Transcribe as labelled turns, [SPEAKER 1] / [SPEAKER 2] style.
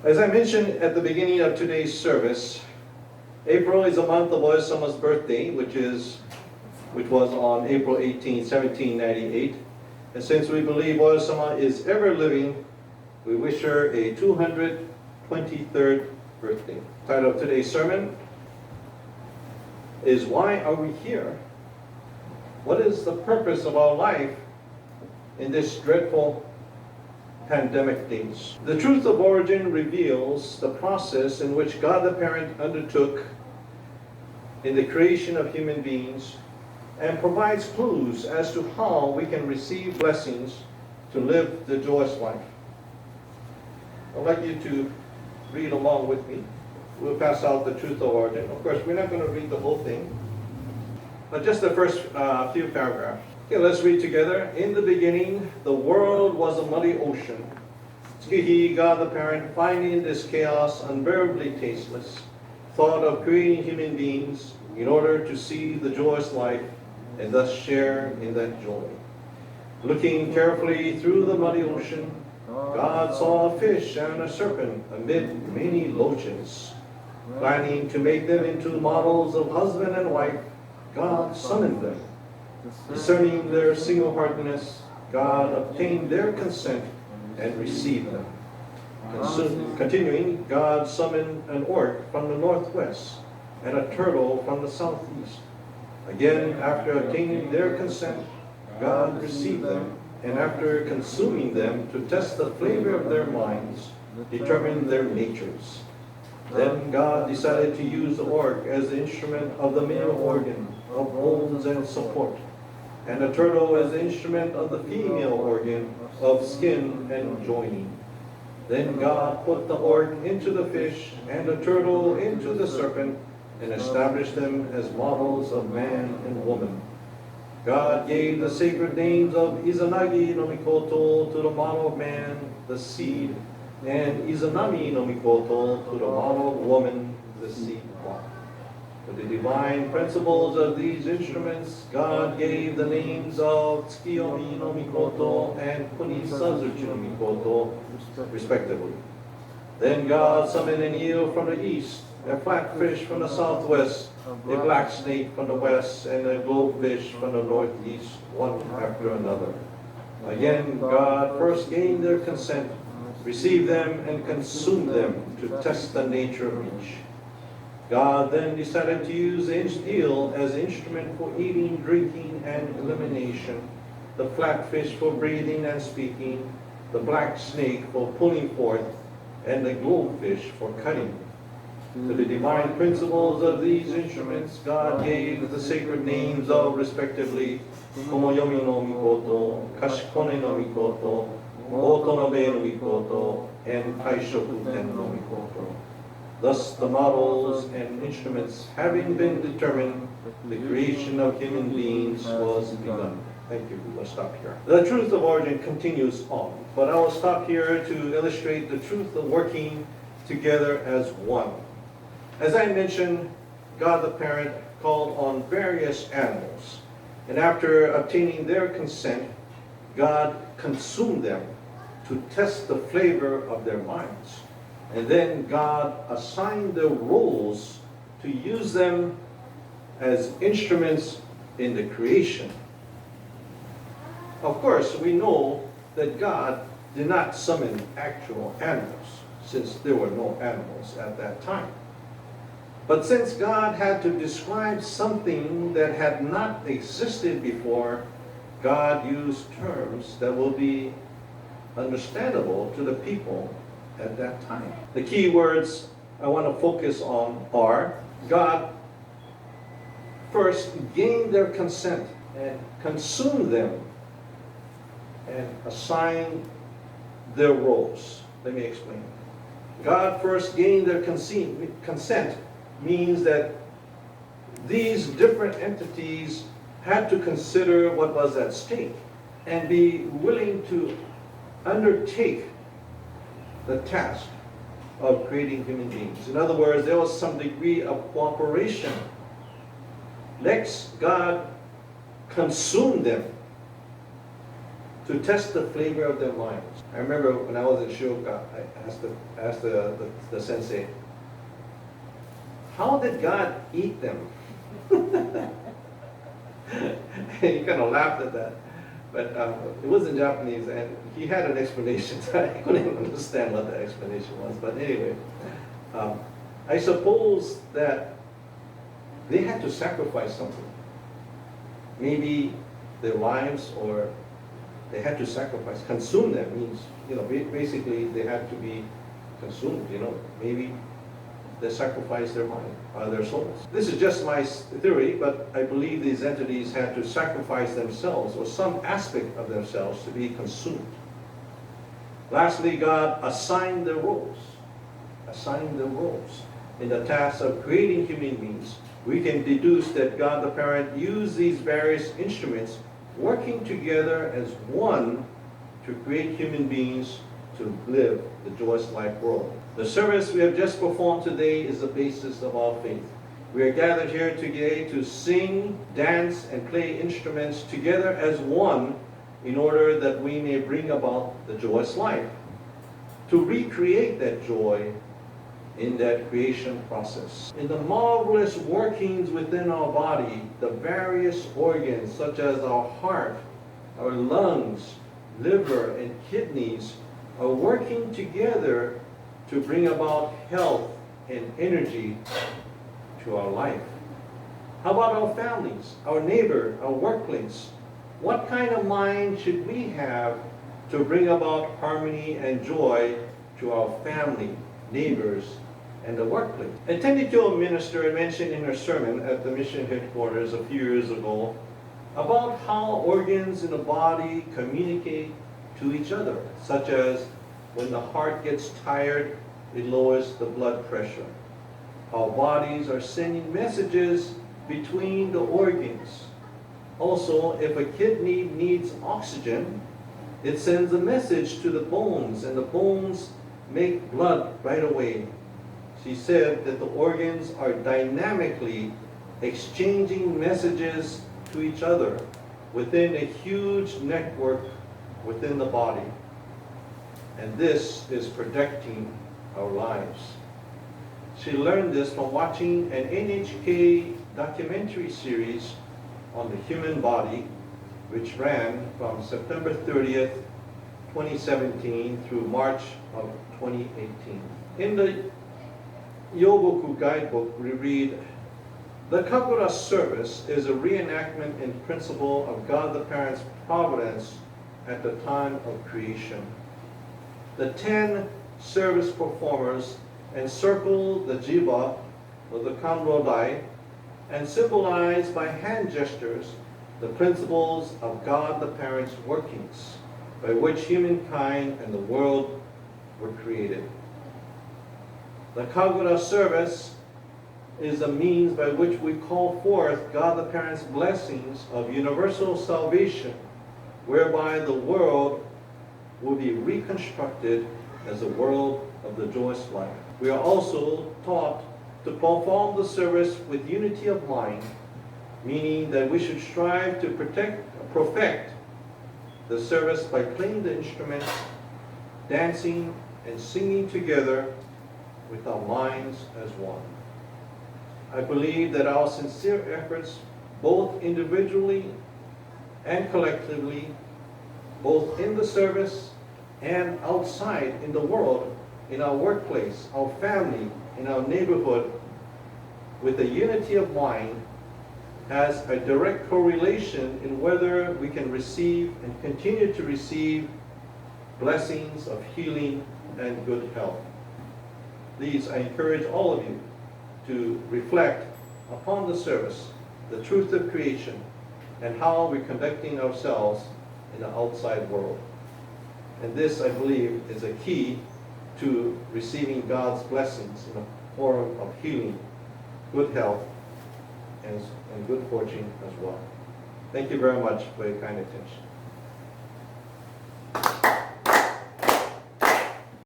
[SPEAKER 1] As I mentioned at the beginning of today's service, April is a month of Oya-sama's birthday, which was on April 18, 1798. And since we believe Oya-sama is ever living, we wish her a 223rd birthday. The title of today's sermon is Why Are We Here? What is the purpose of our life in this dreadful pandemic days? The truth of origin reveals the process in which God the Parent undertook in the creation of human beings and provides clues as to how we can receive blessings to live the joyous life. I'd like you to read along with me. We'll pass out the truth of origin. Of course, we're not going to read the whole thing, but just the first few paragraphs. Okay, let's read together. In the beginning, the world was a muddy ocean. He, God the Parent, finding this chaos unbearably tasteless, thought of creating human beings in order to see the joyous life and thus share in that joy. Looking carefully through the muddy ocean, God saw a fish and a serpent amid many loaches. Planning to make them into models of husband and wife, God summoned them. Discerning their single-heartedness, God obtained their consent and received them. Continuing, God summoned an orc from the northwest and a turtle from the southeast. Again, after obtaining their consent, God received them, and after consuming them to test the flavor of their minds, determined their natures. Then God decided to use the orc as the instrument of the male organ of bones and support, and the turtle as the instrument of the female organ of skin and joining. Then God put the orc into the fish and the turtle into the serpent and established them as models of man and woman. God gave the sacred names of Izanagi no Mikoto to the model of man, the seed, and Izanami no Mikoto to the model of woman, the seed plot. To the divine principles of these instruments, God gave the names of Tsukiyomi no Mikoto and Kunisazuchi no Mikoto, respectively. Then God summoned an eel from the east, a flatfish from the southwest, a black snake from the west, and a globefish from the northeast, one after another. Again, God first gained their consent, received them, and consumed them to test the nature of each. God then decided to use the eel as an instrument for eating, drinking, and elimination, the flatfish for breathing and speaking, the black snake for pulling forth, and the globefish for cutting. To the divine principles of these instruments, God gave the sacred names of, respectively, Tomoyomi no Mikoto, Kashikone no Mikoto, Otonobe no Mikoto, and Kaishoku Ten no Mikoto. Thus, the models and instruments having been determined, the creation of human beings was begun. Thank you. We'll stop here. The truth of origin continues on, but I will stop here to illustrate the truth of working together as one. As I mentioned, God the Parent called on various animals, and after obtaining their consent, God consumed them to test the flavor of their minds. And then God assigned the roles to use them as instruments in the creation. Of course, we know that God did not summon actual animals, since there were no animals at that time. But since God had to describe something that had not existed before, God used terms that will be understandable to the people at that time. The key words I want to focus on are: God first gained their consent and consumed them and assigned their roles. Let me explain. God first gained their consent means that these different entities had to consider what was at stake and be willing to undertake the task of creating human beings. In other words, there was some degree of cooperation. Next, God consumed them to test the flavor of their minds. I remember when I was in Shioka, I asked the sensei, how did God eat them? And he kind of laughed at that. But it was in Japanese, and he had an explanation. So I couldn't understand what the explanation was. But anyway, I suppose that they had to sacrifice something. Maybe their lives, or they had to sacrifice. Consume them means, basically they had to be consumed, Maybe they sacrificed their mind, their souls. This is just my theory, but I believe these entities had to sacrifice themselves or some aspect of themselves to be consumed. Lastly, God assigned the roles. Assigned the roles. In the task of creating human beings, we can deduce that God the Parent used these various instruments working together as one to create human beings to live the joyous life world. The service we have just performed today is the basis of our faith. We are gathered here today to sing, dance, and play instruments together as one in order that we may bring about the joyous life. To recreate that joy in that creation process. In the marvelous workings within our body, the various organs such as our heart, our lungs, liver, and kidneys are working together to bring about health and energy to our life. How about our families, our neighbor, our workplace? What kind of mind should we have to bring about harmony and joy to our family, neighbors, and the workplace? A Tenrikyo minister mentioned in her sermon at the mission headquarters a few years ago about how organs in the body communicate to each other, such as when the heart gets tired, it lowers the blood pressure. Our bodies are sending messages between the organs. Also, if a kidney needs oxygen, it sends a message to the bones, and the bones make blood right away. She said that the organs are dynamically exchanging messages to each other within a huge network within the body. And this is protecting our lives. She learned this from watching an NHK documentary series on the human body, which ran from September 30th, 2017 through March of 2018. In the Yoboku guidebook, we read, the Kagura service is a reenactment in principle of God the Parent's providence at the time of creation. The 10 service performers encircle the jiva, or the kanrodai, and symbolize by hand gestures the principles of God the Parent's workings, by which humankind and the world were created. The Kagura service is a means by which we call forth God the Parent's blessings of universal salvation, whereby the world will be reconstructed as a world of the joyous life. We are also taught to perform the service with unity of mind, meaning that we should strive to perfect the service by playing the instruments, dancing, and singing together with our minds as one. I believe that our sincere efforts, both individually and collectively, both in the service and outside in the world, in our workplace, our family, in our neighborhood, with a unity of mind, has a direct correlation in whether we can receive and continue to receive blessings of healing and good health. Please, I encourage all of you to reflect upon the service, the truth of creation, and how we're conducting ourselves in the outside world. And this, I believe, is a key to receiving God's blessings in the form of healing, good health, and good fortune as well. Thank you very much for your kind attention.